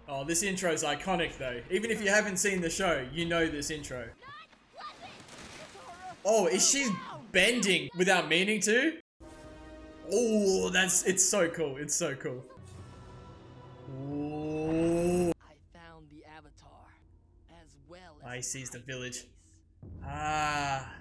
Oh, this intro is iconic though. Even if you haven't seen the show, you know this intro. Oh, is she bending without meaning to? Oh, it's so cool. It's so cool. Ooh. I found the avatar as well as I seized the village. Ah.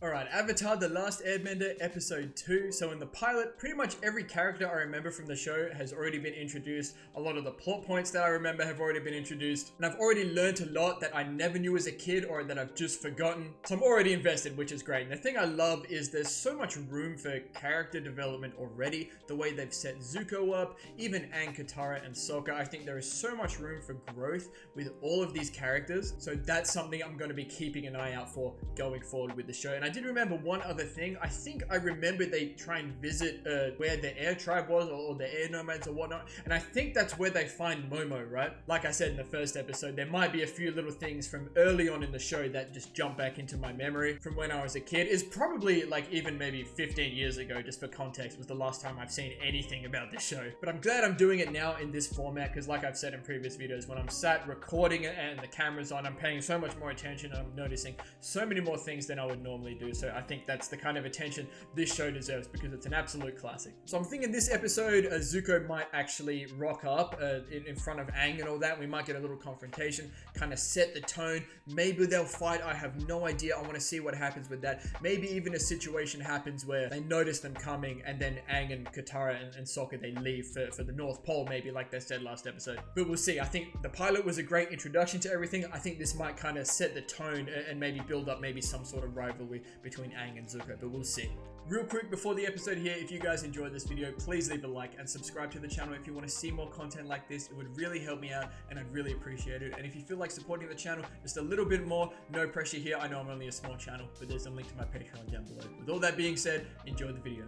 Alright, Avatar The Last Airbender Episode 2. So in the pilot, pretty much every character I remember from the show has already been introduced. A lot of the plot points that I remember have already been introduced. And I've already learned a lot that I never knew as a kid or that I've just forgotten. So I'm already invested, which is great. And the thing I love is there's so much room for character development already. The way they've set Zuko up, even Aang, Katara, and Sokka. I think there is so much room for growth with all of these characters. So that's something I'm going to be keeping an eye out for going forward with the show. And I did remember one other thing. I think I remember they try and visit where the air tribe was, or the air nomads or whatnot, and I think that's where they find Momo, right? Like I said in the first episode, there might be a few little things from early on in the show that just jump back into my memory from when I was a kid. It's probably like even maybe 15 years ago, just for context, was the last time I've seen anything about this show. But I'm glad I'm doing it now in this format, because like I've said in previous videos, when I'm sat recording it and the camera's on, I'm paying so much more attention and I'm noticing so many more things than I would normally do. So I think that's the kind of attention this show deserves, because it's an absolute classic. So I'm thinking this episode, Zuko might actually rock up in front of Aang and all that. We might get a little confrontation, kind of set the tone. Maybe they'll fight. I have no idea. I want to see what happens with that. Maybe even a situation happens where they notice them coming and then Aang and Katara and Sokka, they leave for the North Pole, maybe, like they said last episode. But we'll see. I think the pilot was a great introduction to everything. I think this might kind of set the tone and maybe build up maybe some sort of rivalry between Aang and Zuko, but we'll see. Real quick before the episode here, if you guys enjoyed this video, please leave a like and subscribe to the channel if you want to see more content like this. It would really help me out and I'd really appreciate it. And if you feel like supporting the channel just a little bit more, no pressure here. I know I'm only a small channel, but there's a link to my Patreon down below. With all that being said, enjoy the video.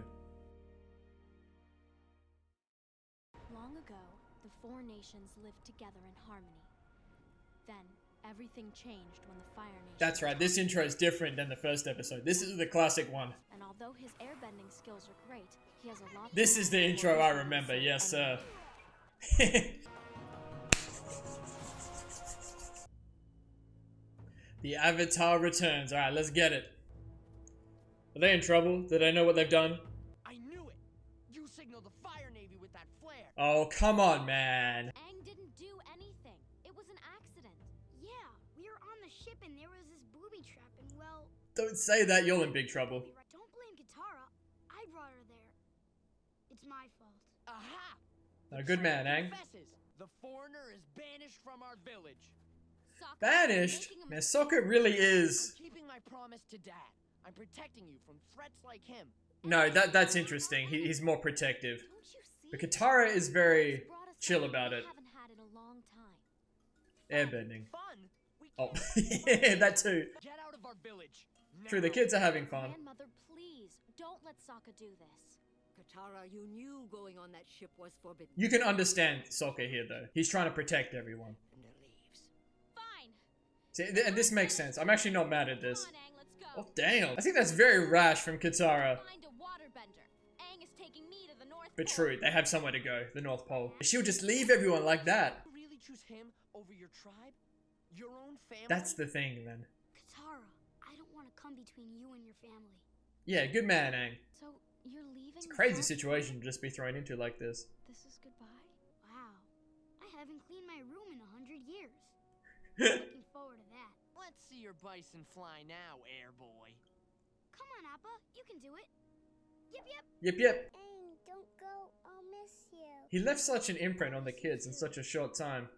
Long ago, the four nations lived together in harmony. Then, everything changed when the Fire Nation... That's right, this intro is different than the first episode. This is the classic one. And although his airbending skills are great, he has a lot... This is the intro I remember, yes sir. The Avatar returns. Alright, let's get it. Are they in trouble? Do they know what they've done? I knew it. You signaled the Fire Navy with that flare. Oh, come on, man. Aang didn't do anything. It was an accident. Yeah, we were on the ship and there was this booby trap and well... Don't say that, you're in big trouble. Don't blame Katara. I brought her there. It's my fault. Aha! A good man, Aang. The foreigner is banished from our village. Sokka, Banished? making a Man, Sokka really is... I'm keeping my promise to Dad. I'm protecting you from threats like him. No, that's interesting. He's more protective. Don't you see? But Katara is very He's brought us chill something about we it. haven't had in a long time. Airbending. Fun? We Oh, can't yeah, that too. get out of our village. True, the Now. kids are having fun. Grandmother, please, don't let Sokka do this. Katara, you knew going on that ship was forbidden. You can understand Sokka here, though. He's trying to protect everyone. And leaves. Fine. See, and this makes sense. I'm actually not mad at this. Come on, Aang, let's go. Oh, damn. I think that's very rash from Katara. Find a waterbender. Aang is taking me to the North But Pole. true, they have somewhere to go. The North Pole. She'll just leave everyone like that. You really choose him over your tribe? Your own family? That's the thing, then. Katara, I don't want to come between you and your family. Yeah, good man, Aang. So, you're leaving It's a the crazy North situation Pole? to just be thrown into like this. This is goodbye? Wow. I haven't cleaned my room in 100 years. Looking forward to that. Let's see your bison fly now, air boy. Come on, Appa. You can do it. Yep, yep. Yep, yep. Aang, don't go. I'll miss you. He left such an imprint on the kids in such a short time.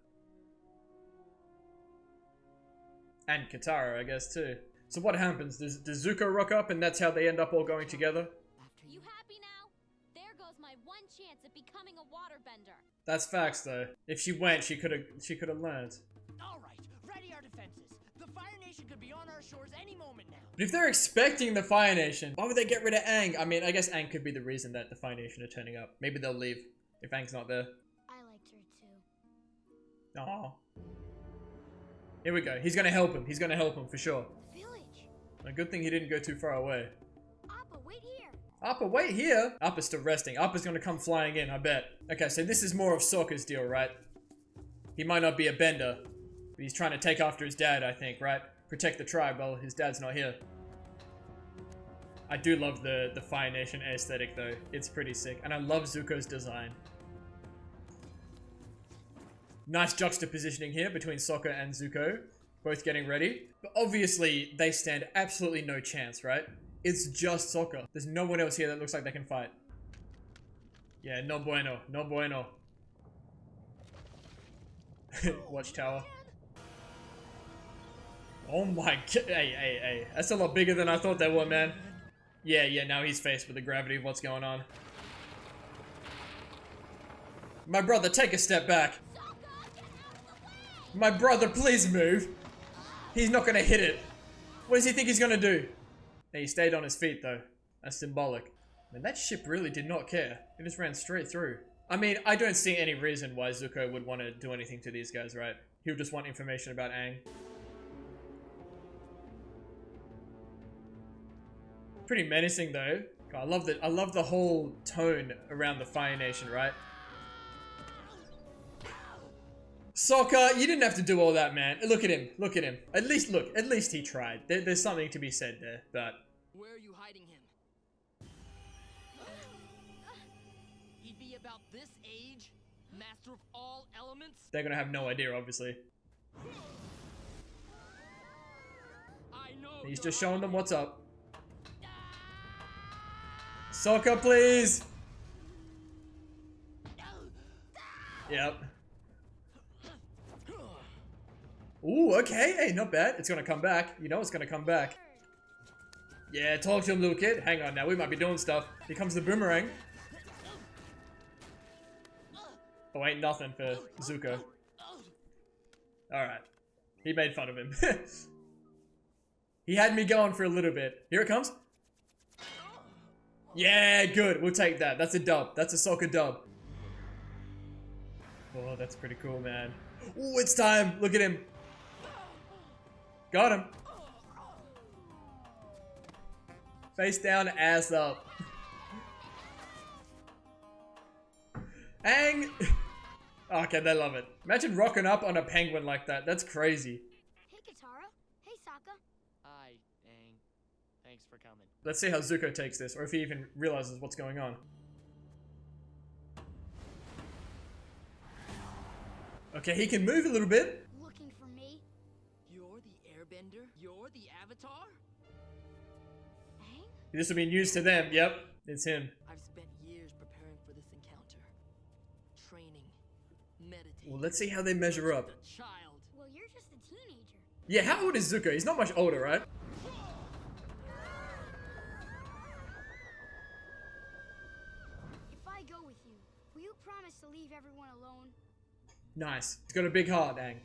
And Katara, I guess, too. So what happens? Does Zuko rock up and that's how they end up all going together? After You happy now? There goes my one chance at becoming a waterbender. That's facts, though. If she went, she could have learned. All right, ready our defenses. The Fire Nation could be on our shores any moment now. But if they're expecting the Fire Nation, why would they get rid of Aang? I mean, I guess Aang could be the reason that the Fire Nation are turning up. Maybe they'll leave if Aang's not there. I liked her too. Aww. Here we go. He's gonna help him. He's gonna help him for sure. The village. A good thing he didn't go too far away. Appa, wait here. Appa, wait here! Appa's still resting. Appa's gonna come flying in, I bet. Okay, so this is more of Sokka's deal, right? He might not be a bender, but he's trying to take after his dad, I think, right? Protect the tribe while his dad's not here. I do love the Fire Nation aesthetic though. It's pretty sick. And I love Zuko's design. Nice juxtapositioning here between Sokka and Zuko. Both getting ready. But obviously, they stand absolutely no chance, right? It's just Sokka. There's no one else here that looks like they can fight. Yeah, no bueno. No bueno. Watchtower. Oh my god. Hey. That's a lot bigger than I thought they were, man. Yeah, now he's faced with the gravity of what's going on. My brother, take a step back. My brother, please move. He's not gonna hit it. What does he think he's gonna do? He stayed on his feet though. That's symbolic. Man, that ship really did not care. It just ran straight through. I mean, I don't see any reason why Zuko would want to do anything to these guys, right? He'll just want information about Aang. Pretty menacing though. God, I love the whole tone around the Fire Nation, right? Sokka, you didn't have to do all that, man. Look at him. Look at him. At least he tried. There's something to be said there, but... Where are you hiding him? He'd be about this age? Master of all elements? They're gonna have no idea, obviously. I know. He's just showing them what's up. Sokka, please! Yep. Ooh, okay. Hey, not bad. It's gonna come back. You know it's gonna come back. Yeah, talk to him, little kid. Hang on now. We might be doing stuff. Here comes the boomerang. Oh, ain't nothing for Zuko. Alright. He made fun of him. He had me going for a little bit. Here it comes. Yeah, good. We'll take that. That's a dub. That's a Sokka dub. Oh, that's pretty cool, man. Ooh, it's time. Look at him. Got him. Face down, ass up. Aang. Okay, they love it. Imagine rocking up on a penguin like that. That's crazy. Hey, Katara. Hey, Sokka. Hi, Aang. Thanks for coming. Let's see how Zuko takes this, or if he even realizes what's going on. Okay, he can move a little bit. Looking for me? You're the Airbender? You're the Avatar? Aang? This will be news to them. Yep, it's him. I've spent years preparing for this encounter. Training. Meditating. Well, let's see how they measure up. A child. Well, you're just a teenager. Yeah, how old is Zuko? He's not much older, right? If I go with you, will you promise to leave everyone alone? Nice. He's got a big heart, Aang.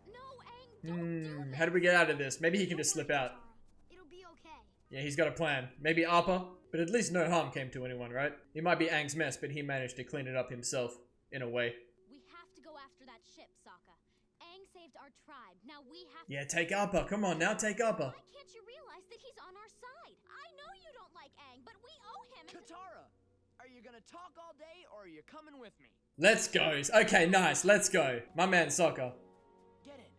No, Aang, don't do this. How do we get out of this? Maybe he can just slip out. It'll be okay. Yeah, he's got a plan. Maybe Appa, but at least no harm came to anyone, right? He might be Aang's mess, but he managed to clean it up himself, in a way. We have to go after that ship, Sokka. Aang saved our tribe. Now we have Yeah, take Appa. Come on now, take Appa. Why can't you realize that he's on our side? I know you don't like Aang, but we owe him. Katara! Are you gonna talk all day, or are you coming with me? Let's go. Okay, nice. Let's go. My man, Sokka. Get in.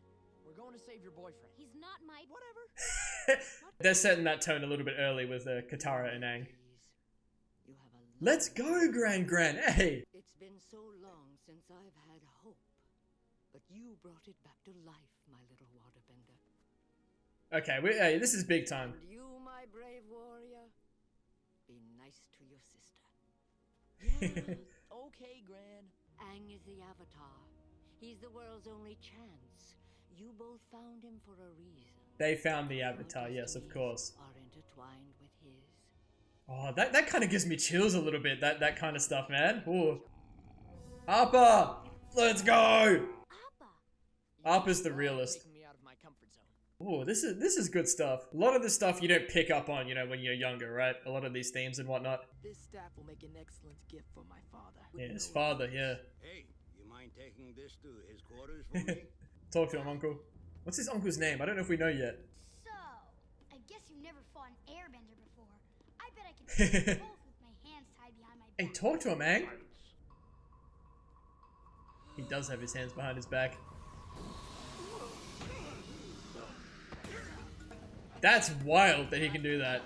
We're going to save your boyfriend. He's not my... Whatever. They're setting that tone a little bit early with Katara and Aang. You have a lot. Let's go, Gran. Hey. It's been so long since I've had hope, but you brought it back to life, my little waterbender. Okay, hey, this is big time. And you, my brave warrior, be nice to your sister. Okay, Gran. Aang is the Avatar. He's the world's only chance. You both found him for a reason. They found the Avatar, yes, of course. Are intertwined with his. Oh, that kind of gives me chills a little bit, that kind of stuff, man. Ooh. Appa! Let's go! Appa. Appa's the realist. Taking me out of my comfort zone. Ooh, this is good stuff. A lot of the stuff you don't pick up on, you know, when you're younger, right? A lot of these themes and whatnot. This staff will make an excellent gift for my father. Yeah, his father, yeah. Hey, you mind taking this to his quarters for me? Talk to him, uncle. What's his uncle's name? I don't know if we know yet. So, I guess you never fought an airbender before. I bet I can fight both with my hands tied behind my Hey, back. talk to him, Aang. He does have his hands behind his back. That's wild that he can do that.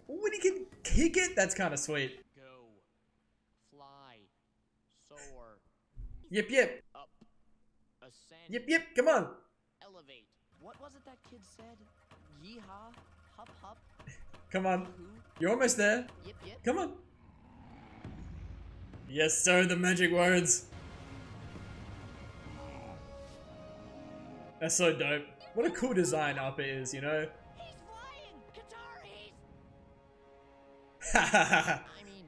When he can kick it, that's kind of sweet. Go. Fly. Soar. Yip yip. Up. Ascend. Yip yip. Come on. Elevate. What was it that kid said? Yeehaw. Hup hup. Come on. Hoo. You're almost there. Yip yip. Come on. Yes, sir. The magic words. That's so dope. What a cool design Appa is, you know? He's flying! Qatar, he's... Hahaha. I mean,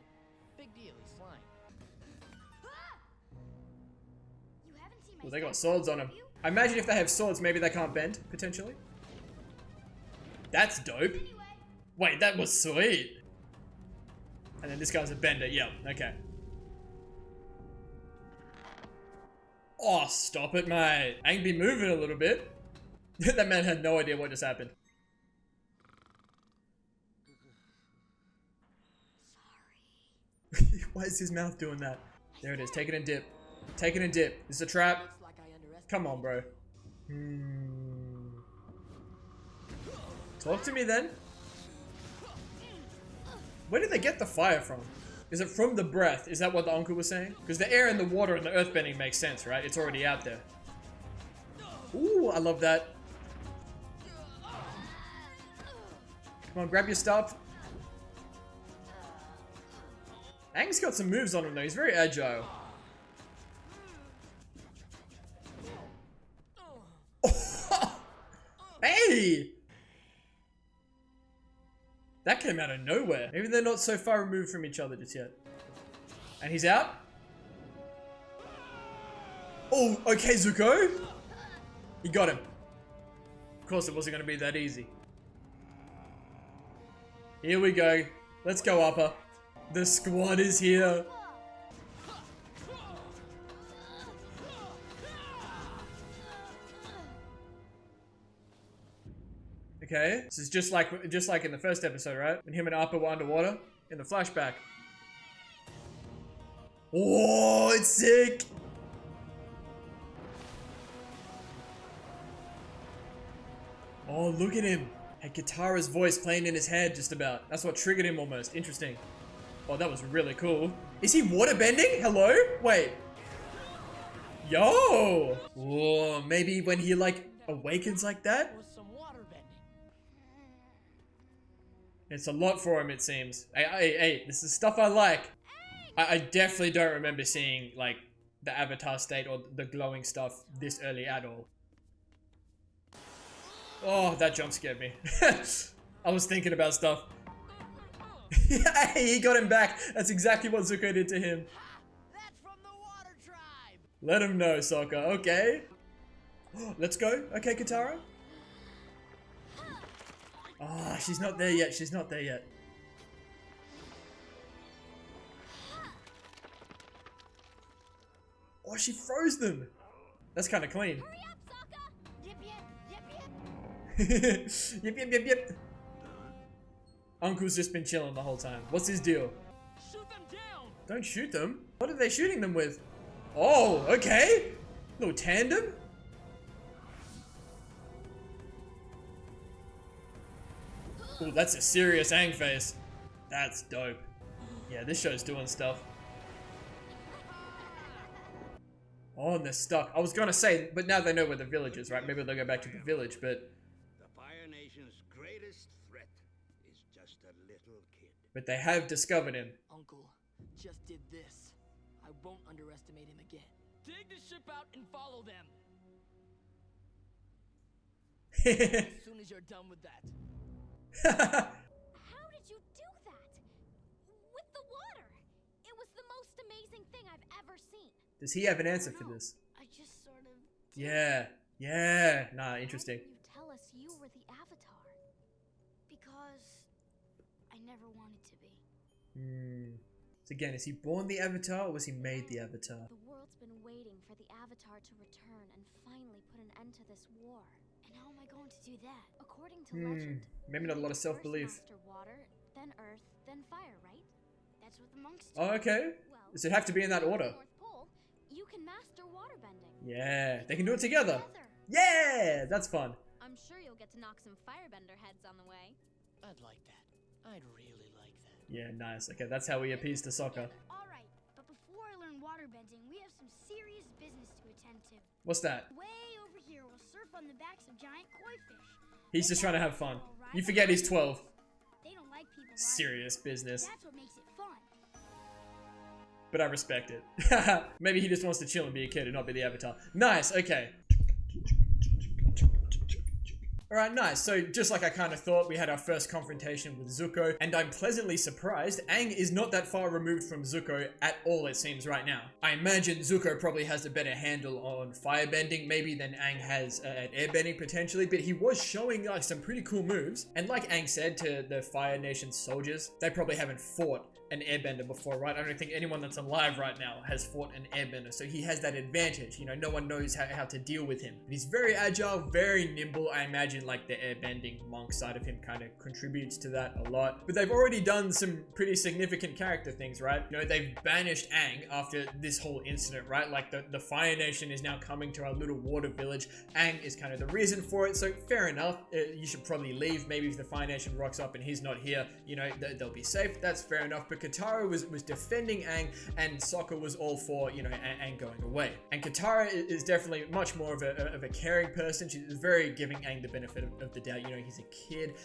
big deal, he's flying. You haven't seen my Well, they got step swords on have them. you? I imagine if they have swords, maybe they can't bend, potentially. That's dope. Anyway, Wait, that was sweet. And then this guy's a bender. Yeah, okay. Oh, stop it, mate. I ain't be moving a little bit. That man had no idea what just happened. sorry. Why is his mouth doing that? There it is. Take it and dip. Take it and dip. This is a trap. Looks like I underestimated. Come on, bro. Talk to me then. Where did they get the fire from? Is it from the breath? Is that what the uncle was saying? Because the air and the water and the earthbending makes sense, right? It's already out there. Ooh, I love that. Come on, grab your stuff. Aang's got some moves on him though. He's very agile. Hey! That came out of nowhere. Maybe they're not so far removed from each other just yet. And he's out? Oh, okay, Zuko. He got him. Of course it wasn't going to be that easy. Here we go. Let's go, Appa. The squad is here. Okay, this is just like in the first episode, right? When him and Appa were underwater in the flashback. Oh, it's sick. Oh, look at him. Had Katara's voice playing in his head just about. That's what triggered him almost. Interesting. Oh, that was really cool. Is he waterbending? Hello? Wait. Yo. Whoa, maybe when he like awakens like that? Was some water bending. It's a lot for him, it seems. Hey, this is stuff I like. I definitely don't remember seeing like the Avatar state or the glowing stuff this early at all. Oh, that jump scared me. I was thinking about stuff. Hey, he got him back. That's exactly what Zuko did to him. That's from the water tribe. Let him know, Sokka. Okay. Let's go. Okay, Katara. Ah, she's not there yet. She's not there yet. Oh, she froze them. That's kind of clean. Hurry up, Sokka! Yip yip, yip yip. Yep. Uncle's just been chilling the whole time. What's his deal? Shoot them down. Don't shoot them. What are they shooting them with? Oh, okay. Little tandem. Oh, that's a serious Aang face. That's dope. Yeah, this show's doing stuff. Oh, and they're stuck. I was gonna say, but now they know where the village is, right? Maybe they'll go back to the village, but The Fire Nation's greatest threat is just a little kid. they have discovered him. Uncle just did this. I won't underestimate him again. Take the ship out and follow them. As soon as you're done with that. How did you do that? With the water? It was the most amazing thing I've ever seen. Does he have an answer for this? I just sort of. Yeah. Nah, interesting. Why didn't you tell us you were the Avatar? Because I never wanted to be. So again, is he born the Avatar or was he made the Avatar? The world's been waiting for the Avatar to return and finally put an end to this war. And how am I going to do that? According to legend, Maybe not a lot of you self-belief. first master water, then earth, then fire, right? That's what the monks do. Oh, okay. Well, Does it have to be in that at the order? North Pole, you Yeah, they can do it together. Yeah, that's fun. I'm sure you'll get to knock some firebender heads on the way. I'd like that. I'd really like that. Yeah, nice. Okay, that's how we appease to Sokka. Alright, but before I learn waterbending, we have some serious business to attend to. What's that? Way over here, we'll surf on the backs of giant koi fish. He's just trying to have fun. You forget he's 12. They don't like people riding. Serious business. That's what makes it fun. But I respect it. Maybe he just wants to chill and be a kid and not be the Avatar. Nice, okay. Alright, nice. So just like I kind of thought, we had our first confrontation with Zuko, and I'm pleasantly surprised Aang is not that far removed from Zuko at all, it seems, right now. I imagine Zuko probably has a better handle on firebending, maybe, than Aang has at airbending, potentially, but he was showing like some pretty cool moves. And like Aang said to the Fire Nation soldiers, they probably haven't fought an airbender before, right? I don't think anyone that's alive right now has fought an airbender, so he has that advantage. You know, no one knows how to deal with him. He's very agile, very nimble. I imagine like the airbending monk side of him kind of contributes to that a lot. But they've already done some pretty significant character things, right? You know, they've banished Aang after this whole incident, right? Like the Fire Nation is now coming to our little water village. Aang is kind of the reason for it, so fair enough. You should probably leave. Maybe if the Fire Nation rocks up and he's not here, you know, they'll be safe. That's fair enough. But Katara was defending Aang, and Sokka was all for, you know, Aang going away. And Katara is definitely much more of a caring person. She's very giving Aang the benefit of the doubt. You know, he's a kid,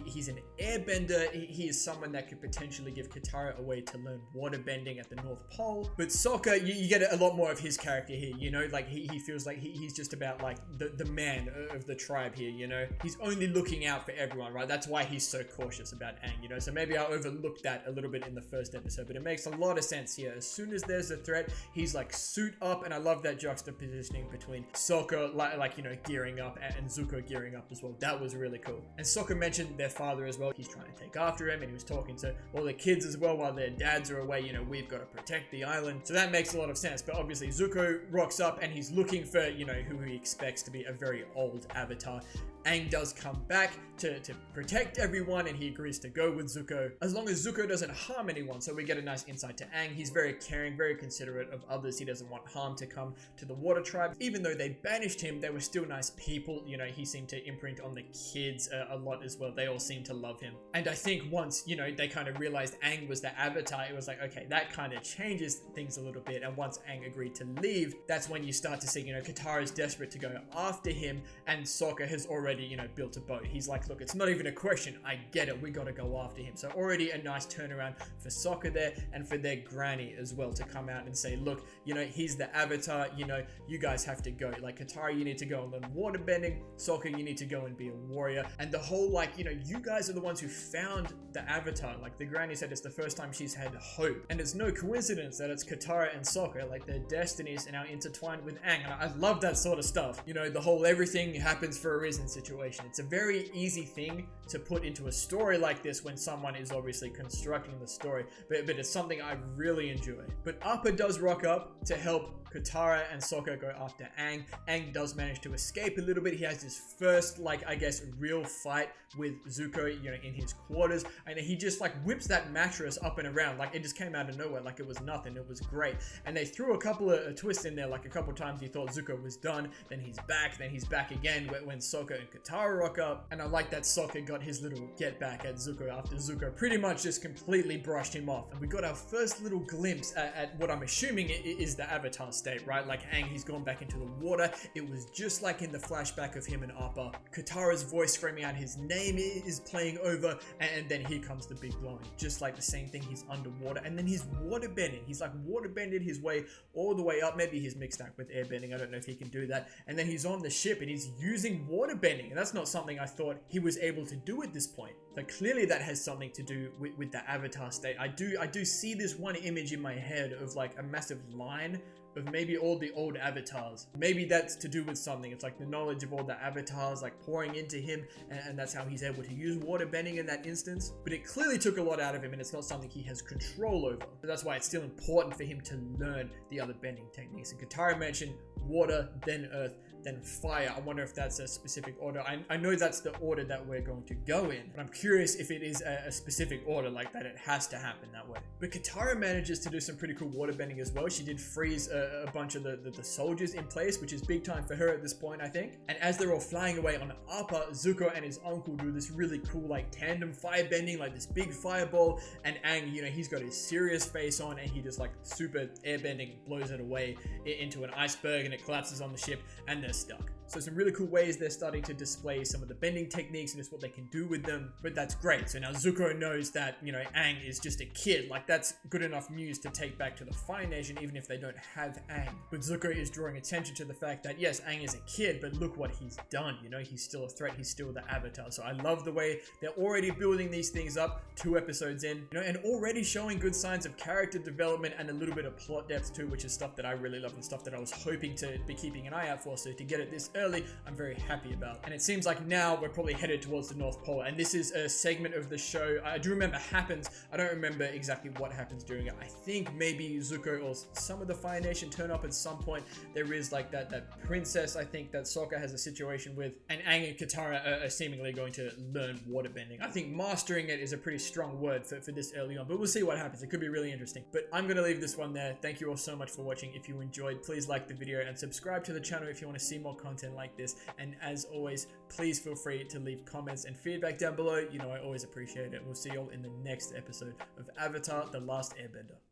he's an airbender, he is someone that could potentially give Katara away to learn waterbending at the North Pole. But Sokka, you get a lot more of his character here, you know, like he feels like he's just about like the man of the tribe here, you know. He's only looking out for everyone, right? That's why he's so cautious about Aang, you know. So maybe I overlooked that a little bit in the first episode, but it makes a lot of sense here. As soon as there's a threat, he's like suit up, and I love that juxtapositioning between Sokka like you know, gearing up, and Zuko gearing up as well. That was really cool. And Sokka mentioned their father as well. He's trying to take after him, and he was talking to all the kids as well while their dads are away. You know, we've got to protect the island. So that makes a lot of sense. But obviously Zuko rocks up, and he's looking for, you know, who he expects to be a very old Avatar. Aang does come back to protect everyone, and he agrees to go with Zuko as long as Zuko doesn't harm anyone. So we get a nice insight to Aang. He's very caring, very considerate of others. He doesn't want harm to come to the water tribe. Even though they banished him, they were still nice people. You know, he seemed to imprint on the kids a lot as well. They all seemed to love him. And I think once, you know, they kind of realized Aang was the Avatar, it was like, okay, that kind of changes things a little bit. And once Aang agreed to leave, that's when you start to see, you know, Katara is desperate to go after him, and Sokka has already, you know, built a boat. He's like, look, it's not even a question. I get it. We got to go after him. So already a nice turnaround for Sokka there, and for their granny as well to come out and say, look, you know, he's the Avatar. You know, you guys have to go. Like, Katara, you need to go and learn waterbending. Sokka, you need to go and be a warrior. And the whole, like, you know, you guys are the ones who found the Avatar. Like, the granny said it's the first time she's had hope. And it's no coincidence that it's Katara and Sokka. Like, their destinies are now intertwined with Aang. And I love that sort of stuff. You know, the whole everything happens for a reason situation. It's a very easy thing to put into a story like this when someone is obviously constructing the story, but it's something I really enjoy. But Appa does rock up to help Katara and Sokka go after Aang. Aang does manage to escape a little bit. He has his first, like, I guess, real fight with Zuko, you know, in his quarters, and he just like whips that mattress up and around like it just came out of nowhere, like it was nothing. It was great. And they threw a couple of twists in there, like a couple of times you thought Zuko was done, then he's back again when Sokka and Katara rock up. And I like that Sokka got his little get back at Zuko after Zuko pretty much just completely brushed him off. And we got our first little glimpse at what I'm assuming is the Avatar state, right? Like Aang, he's gone back into the water. It was just like in the flashback of him and Appa. Katara's voice screaming out his name is playing over, and then here comes the big blowing. Just like the same thing, he's underwater, and then he's waterbending. He's like waterbended his way all the way up. Maybe he's mixed up with airbending. I don't know if he can do that. And then he's on the ship and he's using waterbending, and that's not something I thought he was able to do at this point. So clearly that has something to do with the Avatar state. I do see this one image in my head of like a massive line of maybe all the old avatars. Maybe that's to do with something. It's like the knowledge of all the avatars like pouring into him, and that's how he's able to use waterbending in that instance. But it clearly took a lot out of him, and it's not something he has control over. So that's why it's still important for him to learn the other bending techniques. And Katara mentioned water, then earth, then fire. I wonder if that's a specific order. I know that's the order that we're going to go in, but I'm curious if it is a specific order like that. It has to happen that way. But Katara manages to do some pretty cool waterbending as well. She did freeze a bunch of the soldiers in place, which is big time for her at this point, I think. And as they're all flying away on Appa, Zuko and his uncle do this really cool like tandem firebending, like this big fireball, and Aang, you know, he's got his serious face on and he just like super airbending blows it away into an iceberg, and it collapses on the ship and they're stuck. So some really cool ways they're starting to display some of the bending techniques and just what they can do with them, but that's great. So now Zuko knows that, you know, Aang is just a kid. Like, that's good enough news to take back to the Fire Nation, even if they don't have Aang. But Zuko is drawing attention to the fact that, yes, Aang is a kid, but look what he's done, you know, he's still a threat, he's still the Avatar. So I love the way they're already building these things up 2 episodes in, you know, and already showing good signs of character development and a little bit of plot depth too, which is stuff that I really love and stuff that I was hoping to be keeping an eye out for. So to get it this early, I'm very happy about. And it seems like now we're probably headed towards the North Pole, and this is a segment of the show I do remember happens. I don't remember exactly what happens during it. I think maybe Zuko or some of the Fire Nation turn up at some point. There is like that princess, I think, that Sokka has a situation with, and Aang and Katara are seemingly going to learn waterbending. I think mastering it is a pretty strong word for this early on, but we'll see what happens. It could be really interesting. But I'm going to leave this one there. Thank you all so much for watching. If you enjoyed, please like the video and subscribe to the channel if you want to see more content like this. And as always, please feel free to leave comments and feedback down below. You know, I always appreciate it. We'll see you all in the next episode of Avatar: The Last Airbender.